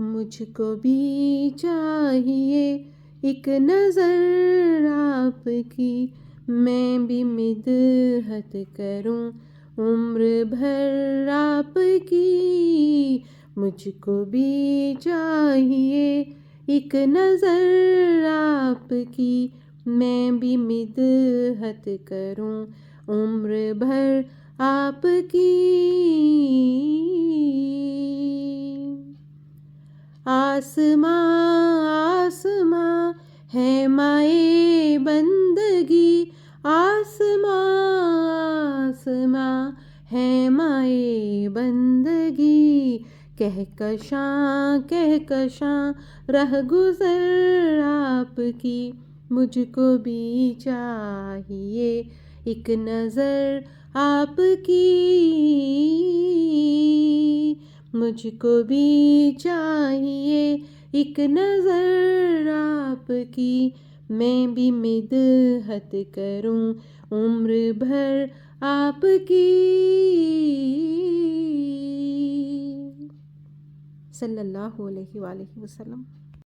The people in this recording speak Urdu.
مجھ کو بھی چاہیے ایک نظر آپ کی، میں بھی مدحت کروں عمر بھر آپ کی۔ مجھ کو بھی چاہیے ایک نظر آپ کی، میں بھی مدحت کروں عمر بھر آپ کی۔ آسماں آسماں ہے مائے بندگی، آسماں آسماں ہے مائے بندگی، کہکشاں رہ گزر آپ کی۔ مجھ کو بھی چاہیے ایک نظر آپ کی، مجھ کو بھی چاہیے ایک نظر آپ کی، میں بھی مدحت کروں عمر بھر آپ کی۔ صلی اللہ علیہ وآلہ وسلم۔